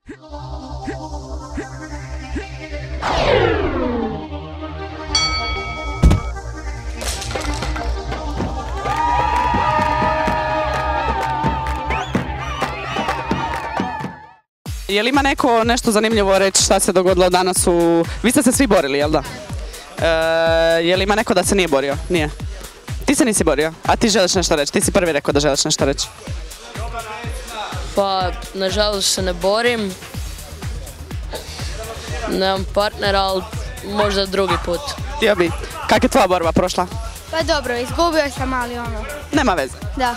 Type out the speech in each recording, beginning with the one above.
Je li ima neko nešto zanimljivo reći šta se dogodilo danas u... Vi ste se svi borili, jel da? Je li ima neko da se nije borio? Nije. Ti se nisi borio, a ti želiš nešto reći? Ti si prvi rekao da želiš nešto reći. Pa, nažalost se ne borim. Nemam partnera, ali možda drugi put. Htio bi. Kak je tvoja borba prošla? Pa dobro, izgubio sam, ali ono. Nema veze. Da.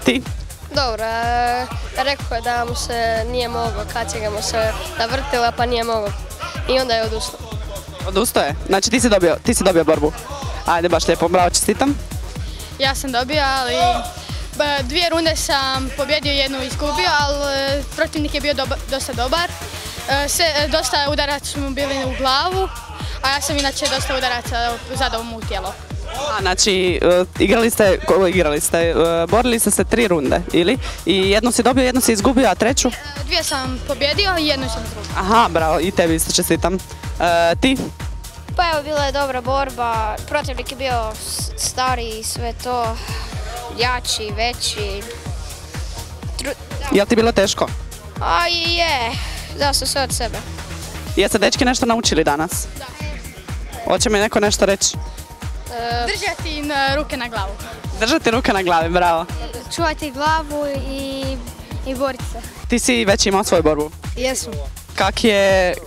Ti? Dobro, rekao je da mu se nije moglo, kaciga mu se navrtila pa nije moglo. I onda je odustao. Odustao je? Znači ti si dobio borbu. Ajde, baš lijepo, bravo, čestitam. Ja sam dobio, ali 2 runde sam pobjedio, 1 izgubio, ali protivnik je bio dosta dobar. Dosta udaraca smo bili u glavu, a ja sam inače dosta udaraca zadao mu u tijelo. Znači, borili ste se 3 runde, ili? I jednu si dobio, jednu si izgubio, a treću? 2 sam pobjedio i 1 sam izgubio. Aha, bravo, i tebi isto čestitam. Ti? Pa evo, bila je dobra borba, protivnik je bio stariji i sve to, jači, veći. Jel ti bilo teško? A je, dao sam sve od sebe. Jeste dečki nešto naučili danas? Da. Hoće mi neko nešto reći? Držati ruke na glavu. Držati ruke na glavi, bravo. Čuvati glavu i boriti se. Ti si već imao svoju borbu. Jesu.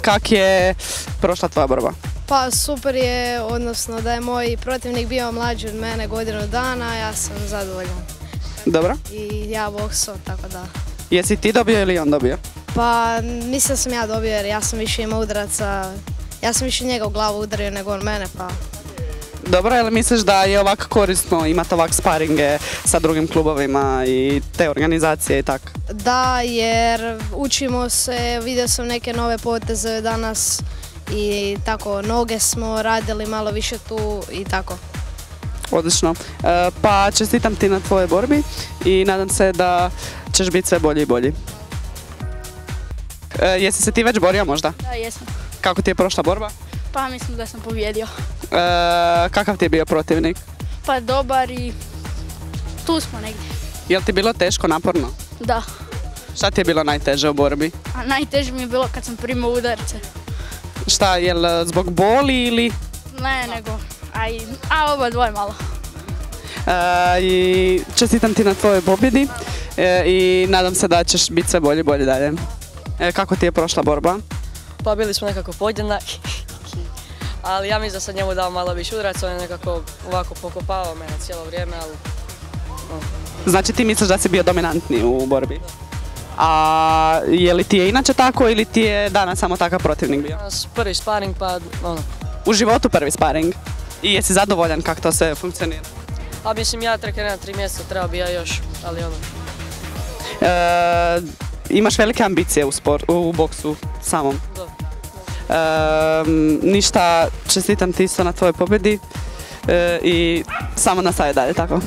Kak je prošla tvoja borba? Pa super je, odnosno da je moj protivnik bio mlađi od mene godinu dana, ja sam zadovoljan. Dobro. I ja boksao, tako da. Jesi ti dobio ili on dobio? Pa mislim sam ja dobio jer ja sam više imao udaraca, ja sam više njega u glavu udario nego on mene, pa... Dobro, ali misliš da je ovako korisno imati ovak sparinge sa drugim klubovima i te organizacije i tako? Da, jer učimo se, vidio sam neke nove poteze danas i tako, noge smo radili malo više tu i tako. Odlično. Pa čestitam ti na tvojoj borbi i nadam se da ćeš biti sve bolji i bolji. Jesi se ti već borio možda? Da, jesam. Kako ti je prošla borba? Pa mislim da sam pobjedio. Kakav ti je bio protivnik? Pa dobar i tu smo negdje. Jel ti bilo teško, naporno? Da. Šta ti je bilo najteže u borbi? A najteže mi je bilo kad sam primao udarce. Šta, jel zbog boli ili? Ne, nego, oba dvoje malo. I čestitam ti na tvojoj pobjedi i nadam se da ćeš biti sve bolji i bolji dalje. Kako ti je prošla borba? Pa bili smo nekako podjednaki, ali ja mislim da sam njemu dao malo više udaraca, on je nekako ovako pokopavao mene cijelo vrijeme, ali... Znači ti misliš da si bio dominantni u borbi? A je li ti je inače tako ili ti je danas samo takav protivnik bio? Prvi sparing pa ono... U životu prvi sparing? I jesi zadovoljan kako to sve funkcionira? A mislim ja treniram 3 mjeseca, treba bi ja još, ali ono... Imaš velike ambicije u boksu samom? Da. Ništa, čestitam ti isto na tvojoj pobjedi i samo nastavi dalje tako.